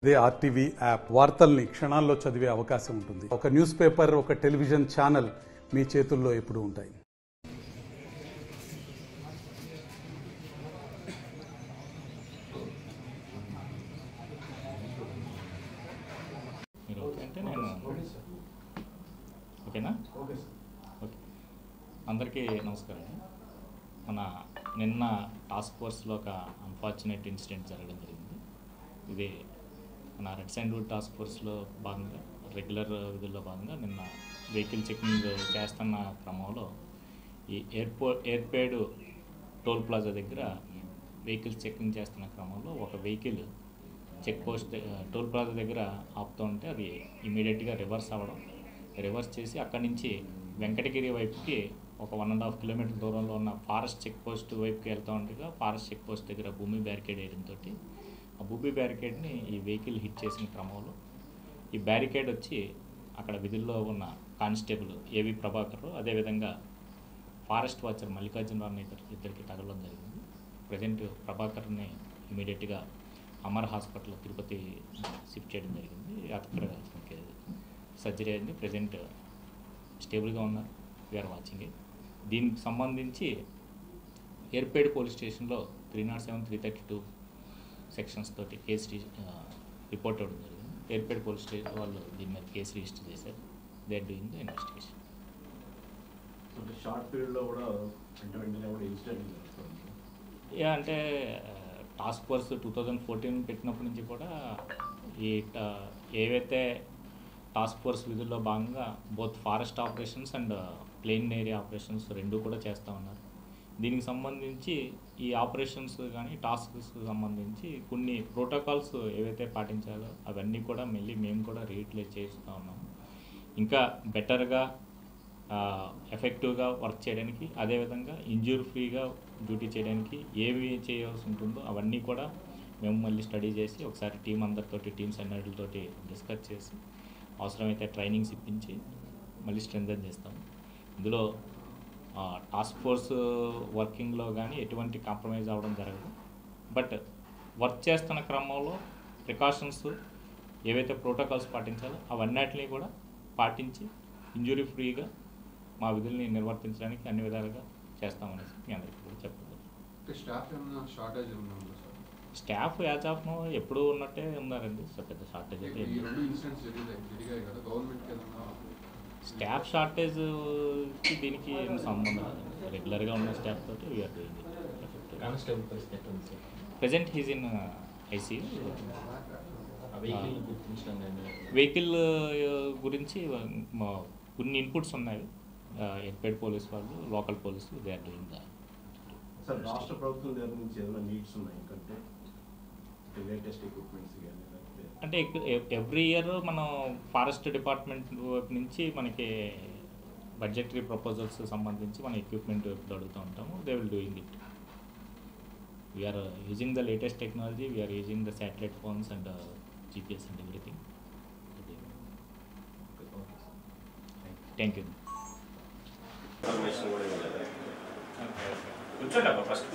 ఇదే RTV app వార్తల్ని క్షణాల్లో చదివే అవకాశం ఉంటుంది. ఒక న్యూస్ పేపర్, ఒక టెలివిజన్ ఛానల్ మీ చేతుల్లో ఎప్పుడూ ఉంటాయి. ఓకేనా? ఓకే. అందరికీ నమస్కారం. నిన్న టాస్క్ ఫోర్స్లో ఒక అన్ఫార్చునేట్ ఇన్సిడెంట్ జరగడం జరిగింది. ఇది మన రెడ్ శాండ్వుడ్ టాస్క్ ఫోర్స్లో భాగంగా రెగ్యులర్ విధుల్లో భాగంగా నిన్న వెహికల్ చెకింగ్ చేస్తున్న క్రమంలో ఈ ఎయిర్పేడ్ టోల్ ప్లాజా దగ్గర వెహికల్స్ చెకింగ్ చేస్తున్న క్రమంలో ఒక vehicle check post toll plaza దగ్గర ఆపుతూ ఉంటే అది ఇమీడియట్గా రివర్స్ చేసి అక్కడి నుంచి వెంకటగిరి వైపుకి ఒక 1.5 కిలోమీటర్ దూరంలో ఉన్న ఫారెస్ట్ చెక్ పోస్ట్ వైపుకి వెళ్తూ ఉండగా ఫారెస్ట్ చెక్ పోస్ట్ దగ్గర భూమి బ్యారికేడ్ వేయడంతో ఆ భూమి బ్యారికేడ్ని ఈ వెహికల్ హిట్ చేసిన క్రమంలో ఈ బ్యారికేడ్ వచ్చి అక్కడ విధుల్లో ఉన్న కానిస్టేబుల్ ఏవి ప్రభాకర్, అదేవిధంగా ఫారెస్ట్ వాచర్ మల్లికార్జునరావు ఇద్దరికి తగలడం జరిగింది. ప్రజెంట్ ప్రభాకర్ని ఇమీడియట్గా అమర్ హాస్పిటల్ తిరుపతి షిఫ్ట్ చేయడం జరిగింది. అక్కడ సర్జరీ అయింది. ప్రజెంట్ స్టేబుల్గా ఉన్నారు. We're watching it. దీనికి సంబంధించి ఎయిర్పేడ్ పోలీస్ స్టేషన్లో 307, 332 సెక్షన్స్ తోటి కేసు రిపోర్ట్ అవ్వడం జరిగింది. ఎయిర్పేడ్ పోలీస్ స్టేషన్ వాళ్ళు దీని మీద కేసు రిజిస్టర్ చేశారు. They are doing the investigation. Short పీరియడ్లో కూడా ఇన్సిడెంట్ అంటే టాస్క్ ఫోర్స్ 2014 పెట్టినప్పటి నుంచి కూడా ఈ ఏవైతే టాస్క్ ఫోర్స్ విధుల్లో భాగంగా both forest operations and plain area operations రెండు కూడా చేస్తూ ఉన్నారు. దీనికి సంబంధించి ఈ ఆపరేషన్స్ కానీ టాస్క్స్ సంబంధించి కొన్ని ప్రోటోకాల్స్ ఏవైతే పాటించాలో అవన్నీ కూడా మళ్ళీ మేము కూడా రీయూటిలైజ్ చేస్తూ ఉన్నాము. ఇంకా బెటర్గా ఎఫెక్టివ్గా వర్క్ చేయడానికి, అదేవిధంగా ఇంజ్యూరీ ఫ్రీగా డ్యూటీ చేయడానికి ఏవి చేయాల్సి ఉంటుందో అవన్నీ కూడా మేము మళ్ళీ స్టడీ చేసి ఒకసారి టీం అందరితోటి టీమ్స్ అన్నిటితోటి డిస్కస్ చేసి అవసరమైతే ట్రైనింగ్స్ ఇప్పించి మళ్ళీ స్ట్రెంథెన్ చేస్తాము. ఇందులో టాస్క్ ఫోర్స్ వర్కింగ్లో కానీ ఎటువంటి కాంప్రమైజ్ అవ్వడం జరగదు. బట్ వర్క్ చేస్తున్న క్రమంలో ప్రికాషన్స్ ఏవైతే ప్రోటోకాల్స్ పాటించాలో అవన్నిటిని కూడా పాటించి ఇంజురీ ఫ్రీగా మా విధుల్ని నిర్వర్తించడానికి అన్ని విధాలుగా చేస్తామనేసి మీ అందరికీ కూడా చెప్పగలను. స్టాఫ్ యాజ్ ఆఫ్ నో ఎప్పుడు ఉన్నట్టే ఉన్నారండి. సో పెద్ద షార్టేజ్ అయితే స్టాఫ్ షార్టేజ్ దీనికి సంబంధం రెగ్యులర్గా ఉన్న స్టాఫ్ తోటి we're doing it. Present he's in ICU. Vehicle గురించి కొన్ని ఇన్పుట్స్ ఉన్నాయి. ఎయిర్పేడ్ పోలీస్ వాళ్ళు, లోకల్ పోలీసులు they are doing the. Sir, రాష్ట్ర ప్రభుత్వం దగ్గర నుంచి ఏమైనా నీడ్స్ ఉన్నాయి ఎందుకంటే లేటెస్ట్ ఎక్విప్మెంట్స్ అంటే ఎవ్రీ ఇయర్ మనం ఫారెస్ట్ డిపార్ట్మెంట్ వైపు నుంచి మనకి బడ్జెటరీ ప్రపోజల్స్ సంబంధించి మన ఎక్విప్మెంట్ అడుగుతూ ఉంటాము. They will doing it. We're using the latest technology. We're using the satellite phones and GPS and everything. Thank you. కూర్చోండి ఫస్ట్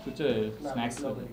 కూర్చో స్నాక్స్ రాజు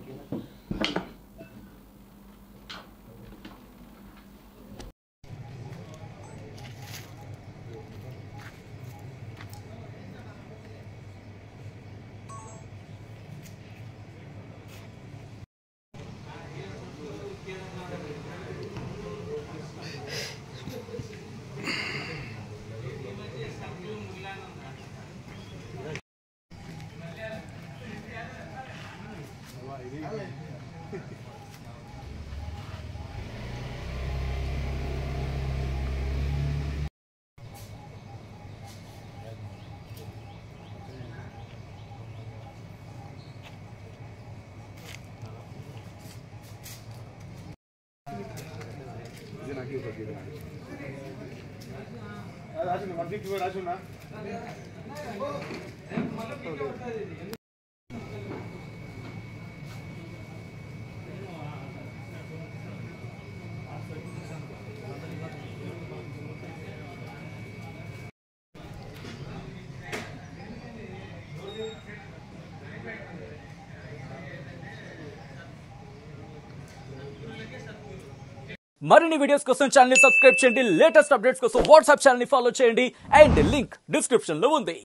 మరిన్ని వీడియోస్ కోసం ఛానల్ ని సబ్స్క్రైబ్ చేయండి. లేటెస్ట్ అప్డేట్స్ కోసం వాట్సాప్ ఛానల్ ని ఫాలో చేయండి. అండ్ లింక్ డిస్క్రిప్షన్ లో ఉంది.